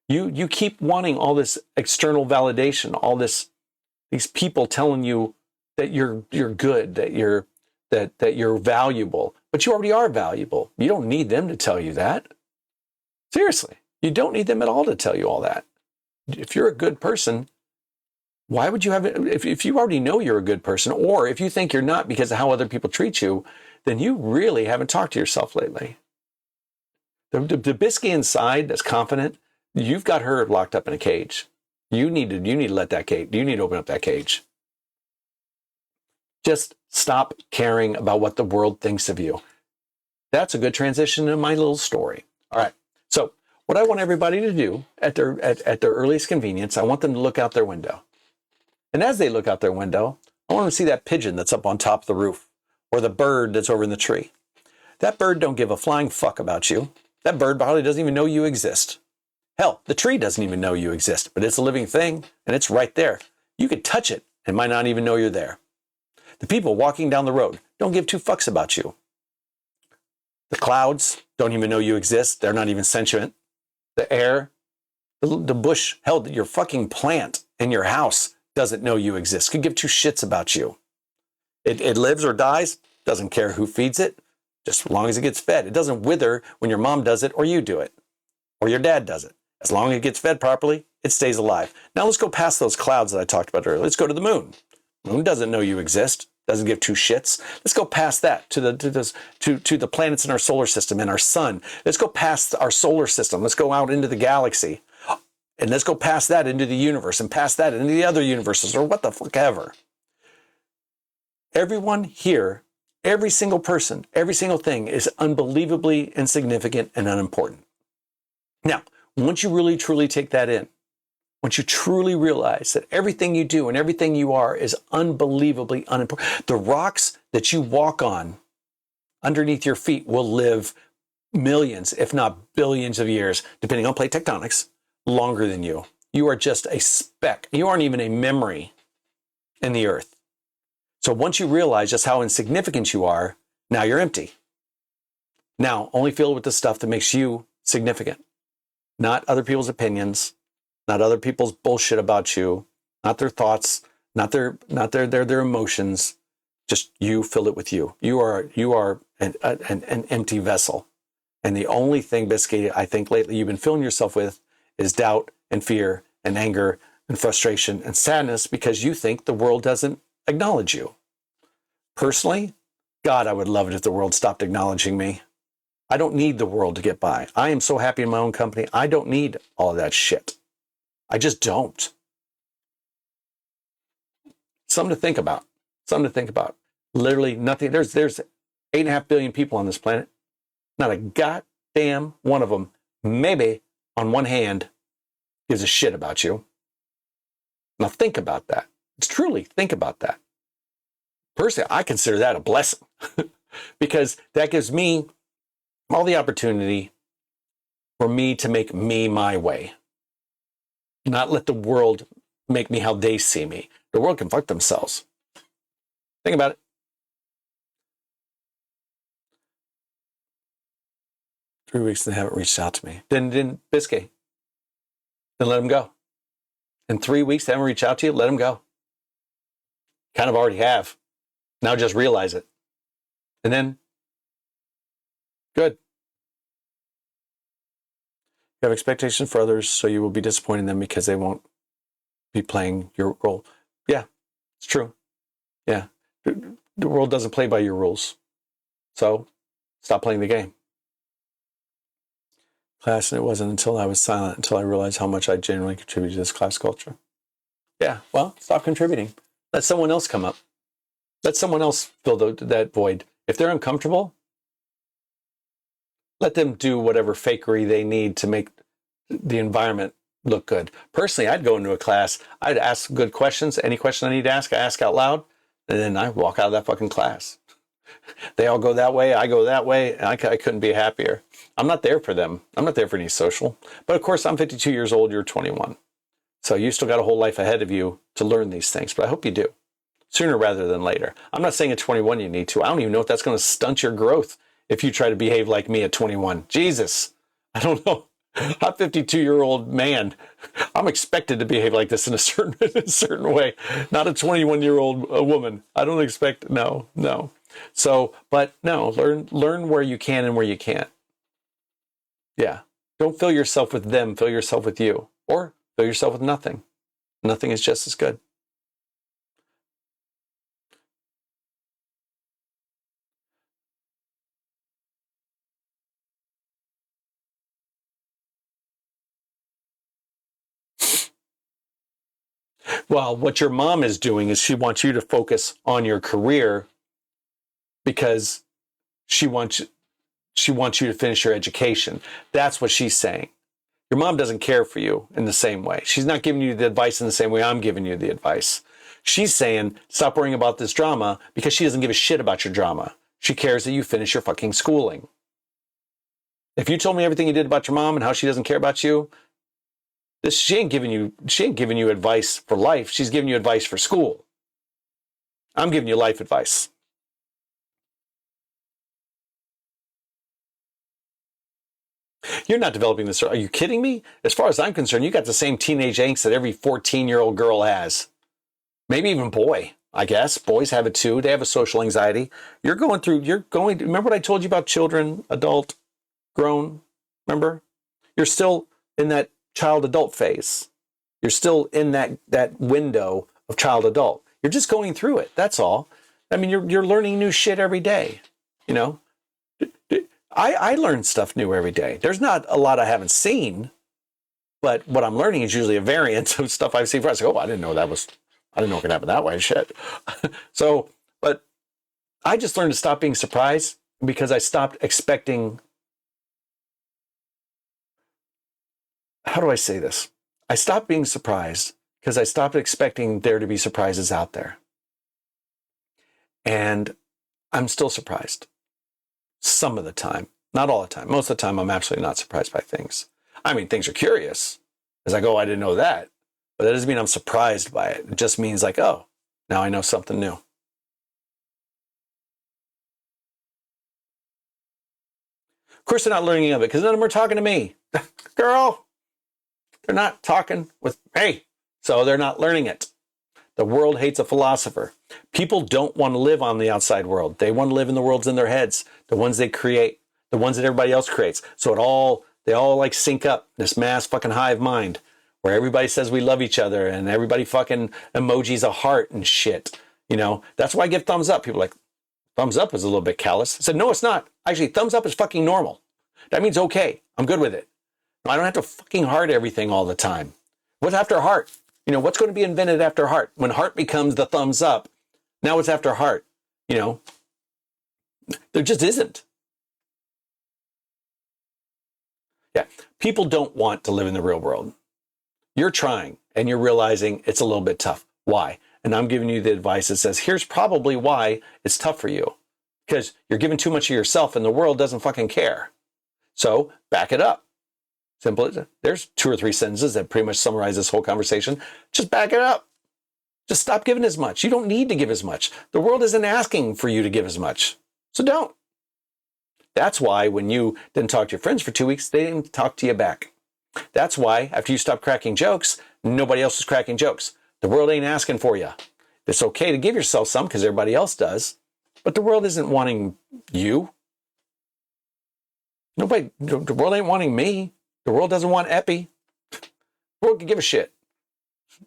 You keep wanting all this external validation, all these people telling you that you're good, that you're valuable, but you already are valuable. You don't need them to tell you that. Seriously, you don't need them at all to tell you all that. If you're a good person, why would you have it? If you already know you're a good person, or if you think you're not because of how other people treat you, then you really haven't talked to yourself lately. The biscuit inside that's confident, you've got her locked up in a cage. You need to let that cage. You need to open up that cage. Just stop caring about what the world thinks of you. That's a good transition in my little story. All right. So what I want everybody to do at their earliest convenience, I want them to look out their window. And as they look out their window, I want them to see that pigeon that's up on top of the roof or the bird that's over in the tree. That bird don't give a flying fuck about you. That bird probably doesn't even know you exist. Hell, the tree doesn't even know you exist, but it's a living thing and it's right there. You could touch it and might not even know you're there. The people walking down the road don't give 2 fucks about you. The clouds don't even know you exist. They're not even sentient. The air, the bush, hell, your fucking plant in your house doesn't know you exist. Could give 2 shits about you. It lives or dies, doesn't care who feeds it, Just as long as it gets fed. It doesn't wither when your mom does it or you do it or your dad does it. As long as it gets fed properly, it stays alive. Now let's go past those clouds that I talked about earlier. Let's go to the moon. The moon doesn't know you exist. Doesn't give two shits. Let's go past that to the planets in our solar system and our sun. Let's go past our solar system. Let's go out into the galaxy. And let's go past that into the universe and past that into the other universes or what the fuck ever. Everyone here, every single person, every single thing is unbelievably insignificant and unimportant. Now, once you really truly take that in, once you truly realize that everything you do and everything you are is unbelievably unimportant, the rocks that you walk on underneath your feet will live millions, if not billions of years, depending on plate tectonics, longer than you. You are just a speck. You aren't even a memory in the earth. So once you realize just how insignificant you are, now you're empty. Now only fill it with the stuff that makes you significant. Not other people's opinions, not other people's bullshit about you, not their thoughts, not their emotions. Just you, fill it with you. You are an empty vessel. And the only thing, Biscuit, I think lately you've been filling yourself with is doubt and fear and anger and frustration and sadness because you think the world doesn't acknowledge you. Personally, God, I would love it if the world stopped acknowledging me. I don't need the world to get by. I am so happy in my own company. I don't need all of that shit. I just don't. Something to think about. Something to think about. Literally nothing. There's 8.5 billion people on this planet. Not a goddamn one of them, maybe on one hand, gives a shit about you. Now think about that. It's truly think about that. Personally, I consider that a blessing because that gives me all the opportunity for me to make me my way. Not let the world make me how they see me. The world can fuck themselves. Think about it. 3 weeks and they haven't reached out to me. Didn't Biscay. Then let them go. In 3 weeks, they haven't reached out to you, let them go. Kind of already have. Now just realize it. And then, good. You have expectations for others, so you will be disappointing them because they won't be playing your role. Yeah, it's true. Yeah. The world doesn't play by your rules. So, stop playing the game. Class, and it wasn't until I was silent until I realized how much I genuinely contributed to this class culture. Yeah, well, stop contributing. Let someone else come up. Let someone else fill that void. If they're uncomfortable, let them do whatever fakery they need to make the environment look good. Personally, I'd go into a class, I'd ask good questions. Any question I need to ask, I ask out loud, and then I walk out of that fucking class. They all go that way, I go that way, and I couldn't be happier. I'm not there for them. I'm not there for any social. But of course, I'm 52 years old, you're 21. So you still got a whole life ahead of you to learn these things, but I hope you do. Sooner rather than later. I'm not saying at 21 you need to. I don't even know if that's going to stunt your growth if you try to behave like me at 21. Jesus, I don't know. I'm a 52-year-old man. I'm expected to behave like this in a certain way. Not a 21-year-old woman. I don't expect, no. So, but no, learn where you can and where you can't. Yeah. Don't fill yourself with them, fill yourself with you. Or fill yourself with nothing. Nothing is just as good. Well, what your mom is doing is she wants you to focus on your career because she wants you to finish your education. That's what she's saying. Your mom doesn't care for you in the same way. She's not giving you the advice in the same way I'm giving you the advice. She's saying, stop worrying about this drama because she doesn't give a shit about your drama. She cares that you finish your fucking schooling. If you told me everything you did about your mom and how she doesn't care about you, she ain't giving you advice for life. She's giving you advice for school. I'm giving you life advice. You're not developing this. Are you kidding me? As far as I'm concerned, you got the same teenage angst that every 14-year-old girl has. Maybe even boy. I guess. Boys have it too. They have a social anxiety. Remember what I told you about children, adult, grown? Remember? You're still in that child adult phase. You're still in that window of child adult. You're just going through it. That's all. I mean, you're learning new shit every day. You know, I learn stuff new every day. There's not a lot I haven't seen, but what I'm learning is usually a variant of stuff I've seen before. I say, oh, I didn't know it could happen that way. Shit. So, but I just learned to stop being surprised because I stopped expecting. How do I say this? I stopped being surprised because I stopped expecting there to be surprises out there. And I'm still surprised. Some of the time. Not all the time. Most of the time, I'm absolutely not surprised by things. I mean, things are curious. It's like, oh, I didn't know that. But that doesn't mean I'm surprised by it. It just means like, oh, now I know something new. Of course, they're not learning any of it because none of them are talking to me. Girl, they're not talking with me. So they're not learning it. The world hates a philosopher. People don't want to live on the outside world. They want to live in the worlds in their heads, the ones they create, the ones that everybody else creates. So they all like sync up, this mass fucking hive mind, where everybody says we love each other and everybody fucking emojis a heart and shit. You know, that's why I give thumbs up. People are like, thumbs up is a little bit callous. I said, no, it's not. Actually, thumbs up is fucking normal. That means okay. I'm good with it. I don't have to fucking heart everything all the time. What's after heart? You know, what's going to be invented after heart? When heart becomes the thumbs up, now it's after heart. You know, there just isn't. Yeah, people don't want to live in the real world. You're trying and you're realizing it's a little bit tough. Why? And I'm giving you the advice that says, here's probably why it's tough for you. Because you're giving too much of yourself and the world doesn't fucking care. So back it up. Simple. There's 2 or 3 sentences that pretty much summarize this whole conversation. Just back it up. Just stop giving as much. You don't need to give as much. The world isn't asking for you to give as much. So don't. That's why when you didn't talk to your friends for 2 weeks, they didn't talk to you back. That's why after you stopped cracking jokes, nobody else was cracking jokes. The world ain't asking for you. It's okay to give yourself some because everybody else does. But the world isn't wanting you. The world ain't wanting me. The world doesn't want Epi. The world can give a shit.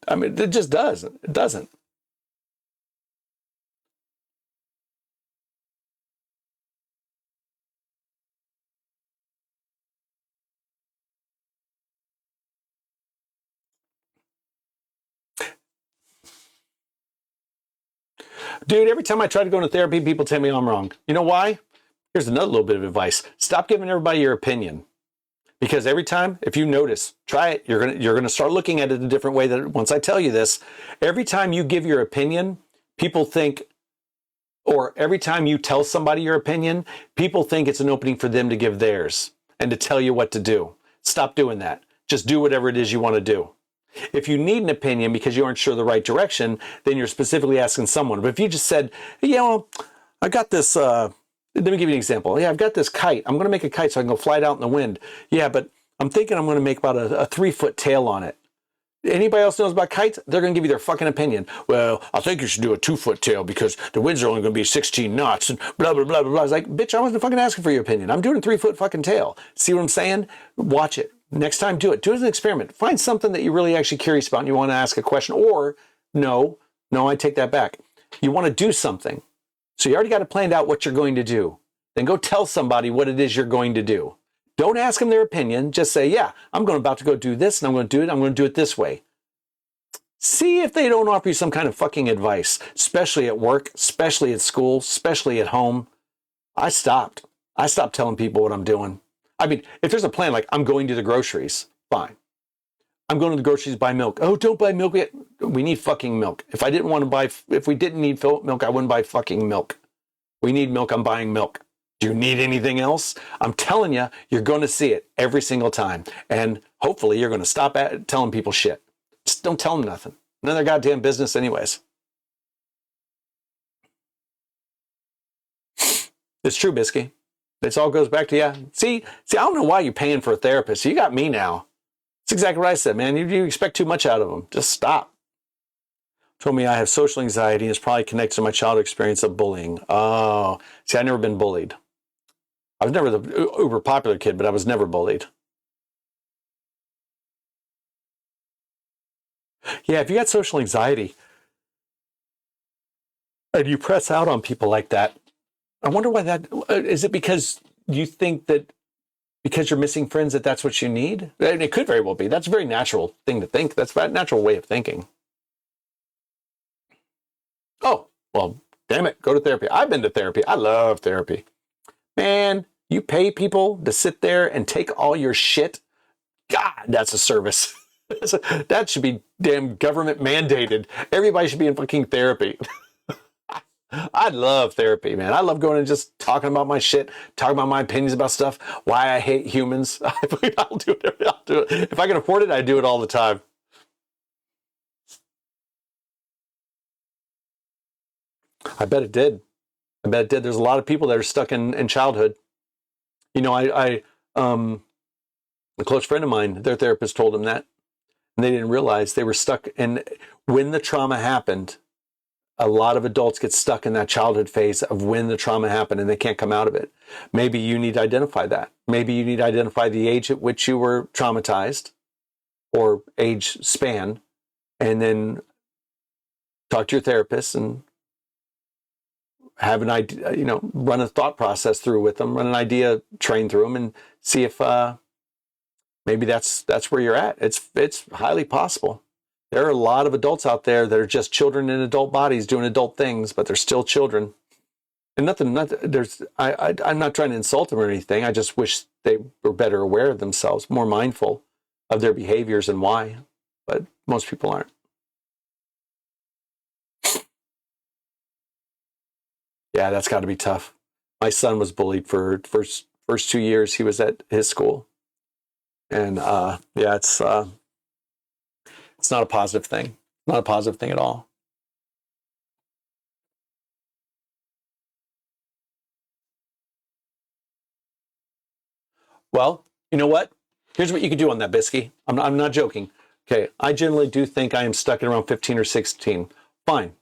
I mean, it just does. It doesn't. Dude, every time I try to go into therapy, people tell me I'm wrong. You know why? Here's another little bit of advice. Stop giving everybody your opinion. Because every time, if you notice, try it, you're gonna start looking at it a different way. That once I tell you this, every time you give your opinion, people think, or every time you tell somebody your opinion, people think it's an opening for them to give theirs and to tell you what to do. Stop doing that. Just do whatever it is you want to do. If you need an opinion because you aren't sure the right direction, then you're specifically asking someone. But if you just said, you know, I got this, let me give you an example. Yeah, I've got this kite. I'm going to make a kite so I can go fly it out in the wind. Yeah, but I'm thinking I'm going to make about a 3-foot tail on it. Anybody else knows about kites? They're going to give you their fucking opinion. Well, I think you should do a 2-foot tail because the winds are only going to be 16 knots and blah, blah, blah, blah, blah. I was like, bitch, I wasn't fucking asking for your opinion. I'm doing a 3-foot fucking tail. See what I'm saying? Watch it. Next time, do it. Do it as an experiment. Find something that you're really actually curious about and you want to ask a question. Or, no, I take that back. You want to do something. So you already got it planned out what you're going to do. Then go tell somebody what it is you're going to do. Don't ask them their opinion. Just say, yeah, I'm about to go do this and I'm going to do it. I'm going to do it this way. See if they don't offer you some kind of fucking advice, especially at work, especially at school, especially at home. I stopped telling people what I'm doing. I mean, if there's a plan, like I'm going to the groceries, fine. I'm going to the groceries to buy milk. Oh, don't buy milk yet. We need fucking milk. If we didn't need milk, I wouldn't buy fucking milk. We need milk, I'm buying milk. Do you need anything else? I'm telling you, you're going to see it every single time. And hopefully you're going to stop telling people shit. Just don't tell them nothing. None of their goddamn business anyways. It's true, Bisky. This all goes back to, yeah. See, I don't know why you're paying for a therapist. You got me now. That's exactly what I said, man. You expect too much out of them. Just stop. told me I have social anxiety and it's probably connected to my childhood experience of bullying. Oh, see, I've never been bullied. I was never the uber popular kid, but I was never bullied. Yeah, if you got social anxiety and you press out on people like that, I wonder why that is. It because you think that because you're missing friends that that's what you need? And it could very well be. That's a very natural thing to think. That's a natural way of thinking. Oh, well, damn it, go to therapy. I've been to therapy. I love therapy. Man, you pay people to sit there and take all your shit. God, that's a service. That should be damn government mandated. Everybody should be in fucking therapy. I love therapy, man. I love going and just talking about my shit, talking about my opinions about stuff, why I hate humans. I'll do it. I'll do it. If I can afford it, I do it all the time. I bet it did. I bet it did. There's a lot of people that are stuck in childhood. You know, a close friend of mine, their therapist told them that, and they didn't realize they were stuck. And when the trauma happened, a lot of adults get stuck in that childhood phase of when the trauma happened and they can't come out of it. Maybe you need to identify that. Maybe you need to identify the age at which you were traumatized or age span, and then talk to your therapist and have an idea, you know, run a thought process through with them, run an idea train through them, and see if maybe that's where you're at. It's highly possible. There are a lot of adults out there that are just children in adult bodies doing adult things, but they're still children. And I'm not trying to insult them or anything. I just wish they were better aware of themselves, more mindful of their behaviors and why. But most people aren't. Yeah, that's got to be tough. My son was bullied for first 2 years he was at his school. And yeah, it's not a positive thing. Not a positive thing at all. Well, you know what? Here's what you could do on that, Bisky. I'm not joking. Okay, I generally do think I am stuck at around 15 or 16. Fine.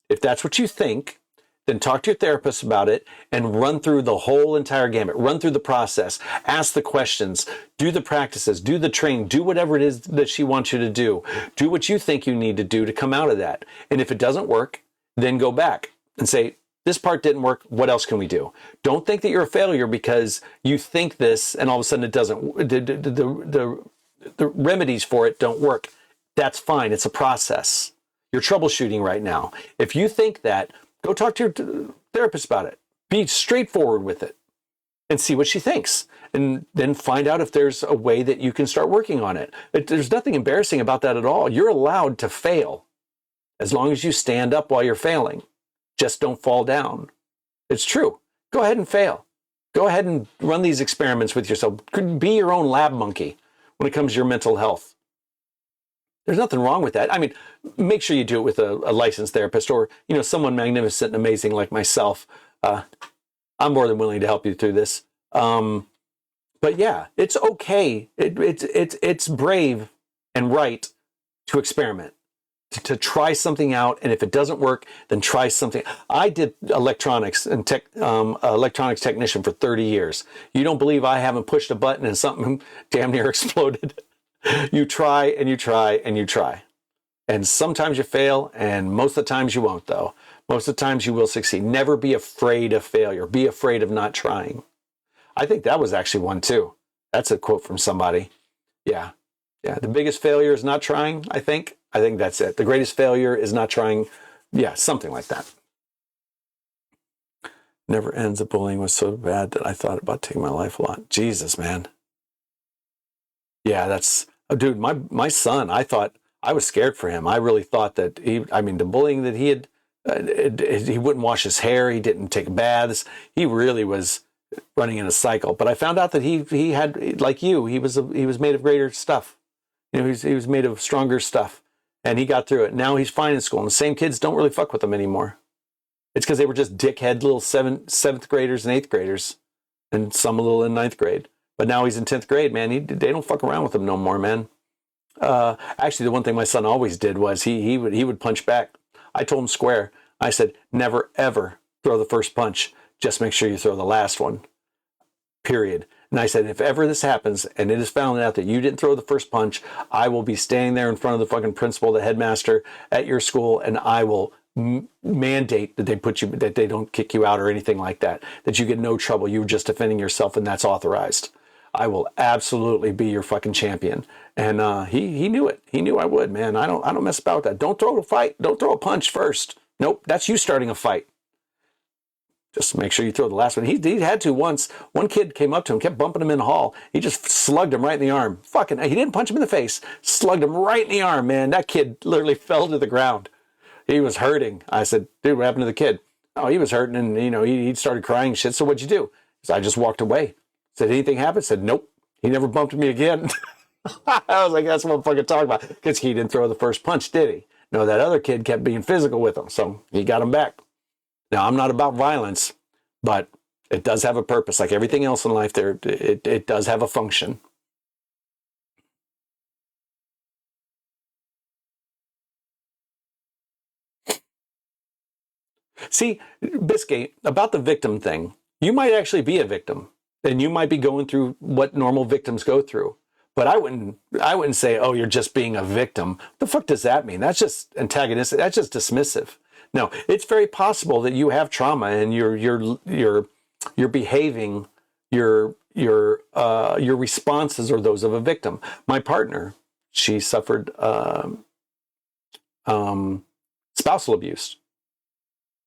If that's what you think, then talk to your therapist about it and run through the whole entire gamut. Run through the process. Ask the questions. Do the practices. Do the training. Do whatever it is that she wants you to do. Do what you think you need to do to come out of that. And if it doesn't work, then go back and say, this part didn't work. What else can we do? Don't think that you're a failure because you think this and all of a sudden it doesn't. The remedies for it don't work. That's fine. It's a process. You're troubleshooting right now. If you think that, go talk to your therapist about it. Be straightforward with it and see what she thinks. And then find out if there's a way that you can start working on it. There's nothing embarrassing about that at all. You're allowed to fail as long as you stand up while you're failing. Just don't fall down. It's true. Go ahead and fail. Go ahead and run these experiments with yourself. Be your own lab monkey when it comes to your mental health. There's nothing wrong with that. I mean, make sure you do it with a licensed therapist or, you know, someone magnificent and amazing like myself. I'm more than willing to help you through this. But yeah, it's okay. It's brave and right to experiment, to try something out. And if it doesn't work, then try something. I did electronics and electronics technician for 30 years. You don't believe I haven't pushed a button and something damn near exploded. You try and you try and you try. And sometimes you fail, and most of the times you won't, though. Most of the times you will succeed. Never be afraid of failure. Be afraid of not trying. I think that was actually one, too. That's a quote from somebody. Yeah. Yeah. The biggest failure is not trying, I think. I think that's it. The greatest failure is not trying. Yeah, something like that. Never ends. The bullying was so bad that I thought about taking my life a lot. Jesus, man. Yeah, that's... Dude, my son, I thought... I was scared for him. I really thought that the bullying that he had, he wouldn't wash his hair. He didn't take baths. He really was running in a cycle. But I found out that he had, like you, he was made of greater stuff. You know, he was made of stronger stuff, and he got through it. Now he's fine in school, and the same kids don't really fuck with him anymore. It's because they were just dickhead little seventh graders and eighth graders, and some a little in ninth grade. But now he's in 10th grade, man. They don't fuck around with him no more, man. Actually, the one thing my son always did was he would punch back. I told him square. I said, never, ever throw the first punch. Just make sure you throw the last one, period. And I said, if ever this happens and it is found out that you didn't throw the first punch, I will be standing there in front of the fucking principal, the headmaster at your school, and I will mandate that that they don't kick you out or anything like that, that you get no trouble. You're just defending yourself, and that's authorized. I will absolutely be your fucking champion. And he knew it. He knew I would, man. I don't mess about with that. Don't throw a fight. Don't throw a punch first. Nope, that's you starting a fight. Just make sure you throw the last one. He had to once. One kid came up to him, kept bumping him in the hall. He just slugged him right in the arm. Fucking, he didn't punch him in the face. Slugged him right in the arm, man. That kid literally fell to the ground. He was hurting. I said, dude, what happened to the kid? Oh, he was hurting, and he started crying shit. So what'd you do? So I just walked away. Said, anything happened? Said, nope. He never bumped me again. I was like, that's what I'm fucking talking about. Because he didn't throw the first punch, did he? No, that other kid kept being physical with him, so he got him back. Now, I'm not about violence, but it does have a purpose. Like everything else in life, it does have a function. See, Biscay, about the victim thing, you might actually be a victim, and you might be going through what normal victims go through. But I wouldn't say, oh, you're just being a victim. What the fuck does that mean? That's just antagonistic. That's just dismissive. No, it's very possible that you have trauma and you're behaving, your responses are those of a victim. My partner, she suffered spousal abuse,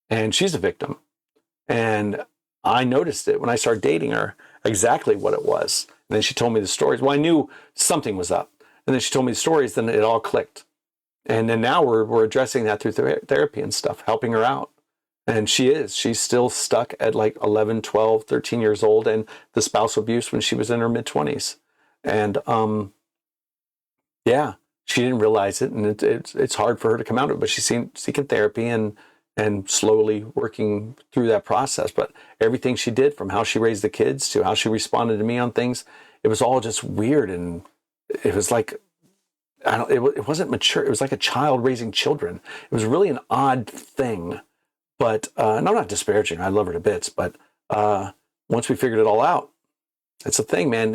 and she's a victim. And I noticed it when I started dating her, exactly what it was. And then she told me the stories. Well, I knew something was up. And then she told me the stories, then it all clicked. And then now we're addressing that through therapy and stuff, helping her out. And she's still stuck at like 11, 12, 13 years old, and the spousal abuse when she was in her mid-20s. And yeah, she didn't realize it, and it's hard for her to come out of it, but she's seeking therapy and slowly working through that process. But everything she did, from how she raised the kids to how she responded to me on things, it was all just weird. And it was like, it wasn't mature. It was like a child raising children. It was really an odd thing. But, and I'm not disparaging her. I love her to bits. But once we figured it all out, it's a thing, man.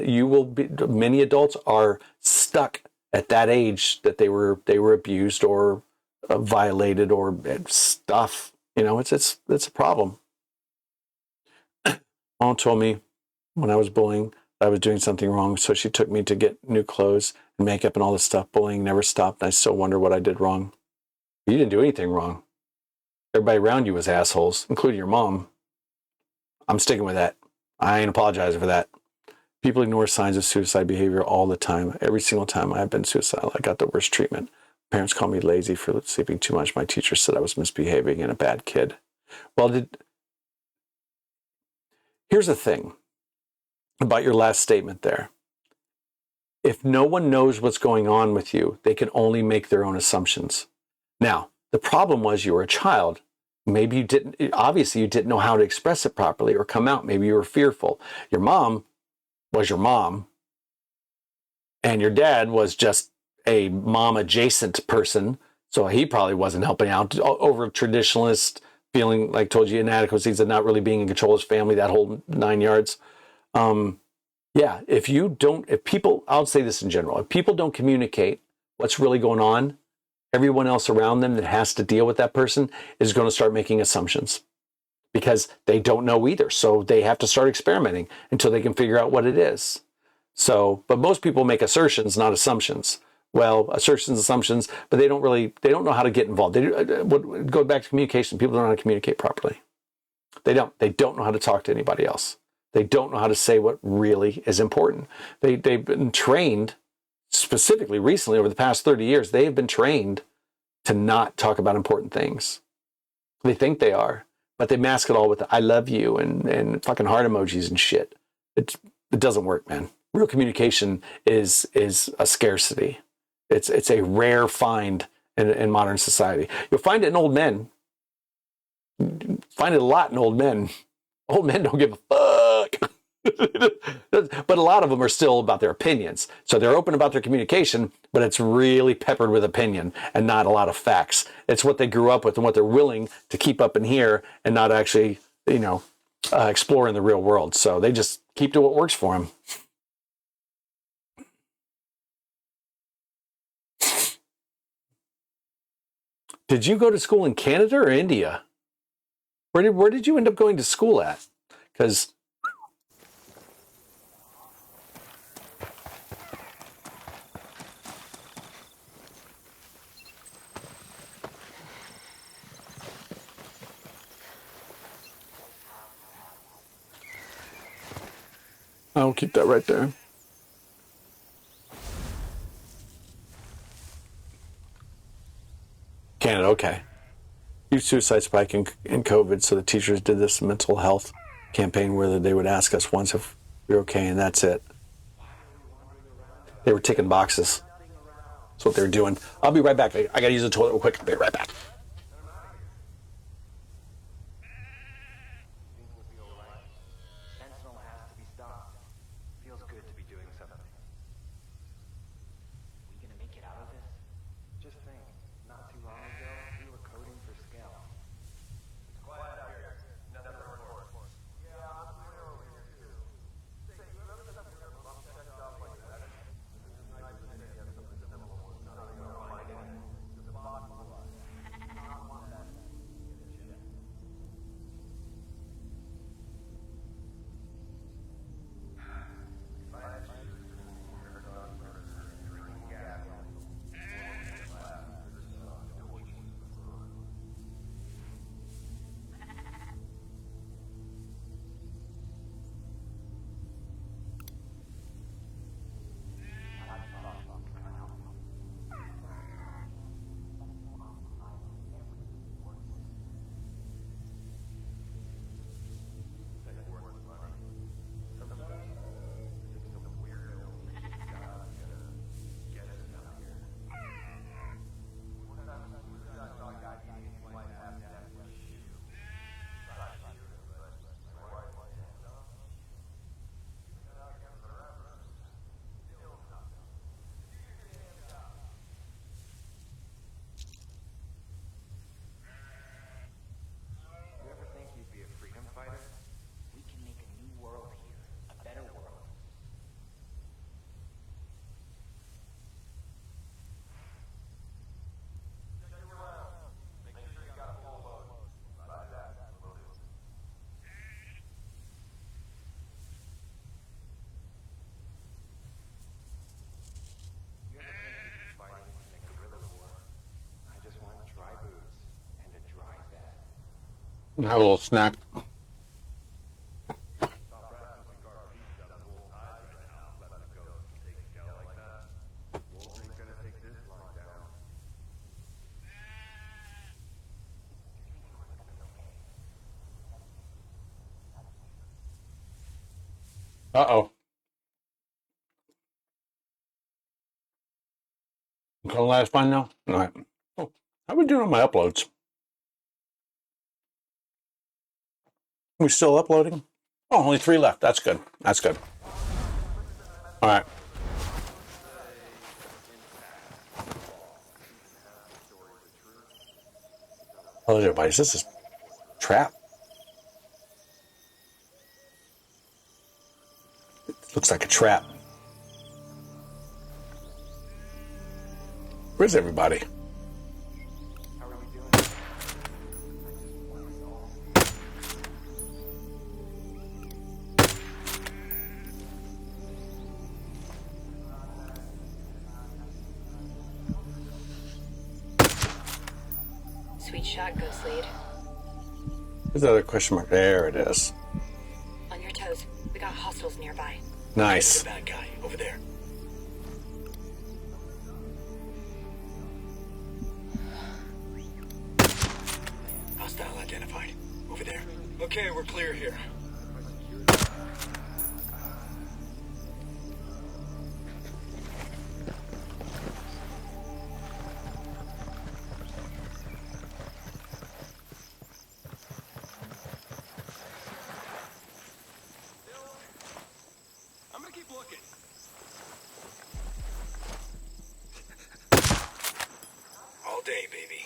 Many adults are stuck at that age that they were abused or violated or stuff. It's a problem. Mom told me when I was bullying, I was doing something wrong, so she took me to get new clothes and makeup and all this stuff. Bullying never stopped, and I still wonder what I did wrong. You didn't do anything wrong. Everybody around you was assholes, including your mom. I'm sticking with that. I ain't apologizing for that. People ignore signs of suicide behavior all the time. Every single time I've been suicidal, I got the worst treatment. Parents called me lazy for sleeping too much. My teacher said I was misbehaving and a bad kid. Well, here's the thing about your last statement there. If no one knows what's going on with you, they can only make their own assumptions. Now, the problem was you were a child. Maybe you didn't know how to express it properly or come out. Maybe you were fearful. Your mom was your mom, and your dad was just a mom adjacent person. So he probably wasn't helping out. Over traditionalist, feeling like, told you, inadequacies of not really being in control of his family, that whole 9 yards. Yeah, I'll say this in general, if people don't communicate what's really going on, everyone else around them that has to deal with that person is going to start making assumptions because they don't know either. So they have to start experimenting until they can figure out what it is. So, but most people make assertions, not assumptions. Well, assertions, assumptions, but they don't know how to get involved. Go back to communication. People don't know how to communicate properly. They don't know how to talk to anybody else. They don't know how to say what really is important. They've been trained, specifically recently over the past 30 years, they have been trained to not talk about important things. They think they are, but they mask it all with I love you and fucking heart emojis and shit. It doesn't work, man. Real communication is a scarcity. It's a rare find in modern society. You'll find it in old men. Find it a lot in old men. Old men don't give a fuck. But a lot of them are still about their opinions. So they're open about their communication, but it's really peppered with opinion and not a lot of facts. It's what they grew up with and what they're willing to keep up in here and not actually, explore in the real world. So they just keep to what works for them. Did you go to school in Canada or India? Where did you end up going to school at? Because I'll keep that right there. Canada, okay. Huge suicide spike in COVID, so the teachers did this mental health campaign where they would ask us once if we're okay, and that's it. They were ticking boxes. That's what they were doing. I'll be right back. I got to use the toilet real quick. I'll be right back. Have a little snack. Uh-oh. Going last one now? All right. Oh, how are we doing on my uploads? We still uploading? Oh, only 3 left. That's good. That's good. All right. Hello, everybody. Is this a trap? It looks like a trap. Where's everybody? Sweet shot, Ghost Lead. There's another question mark. There it is. On your toes. We got hostiles nearby. Nice. The bad guy over there. Hostile identified. Over there. Okay, we're clear here. all day, baby.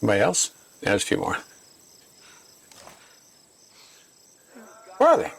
Anybody else? Yeah, there's a few more. Where are they?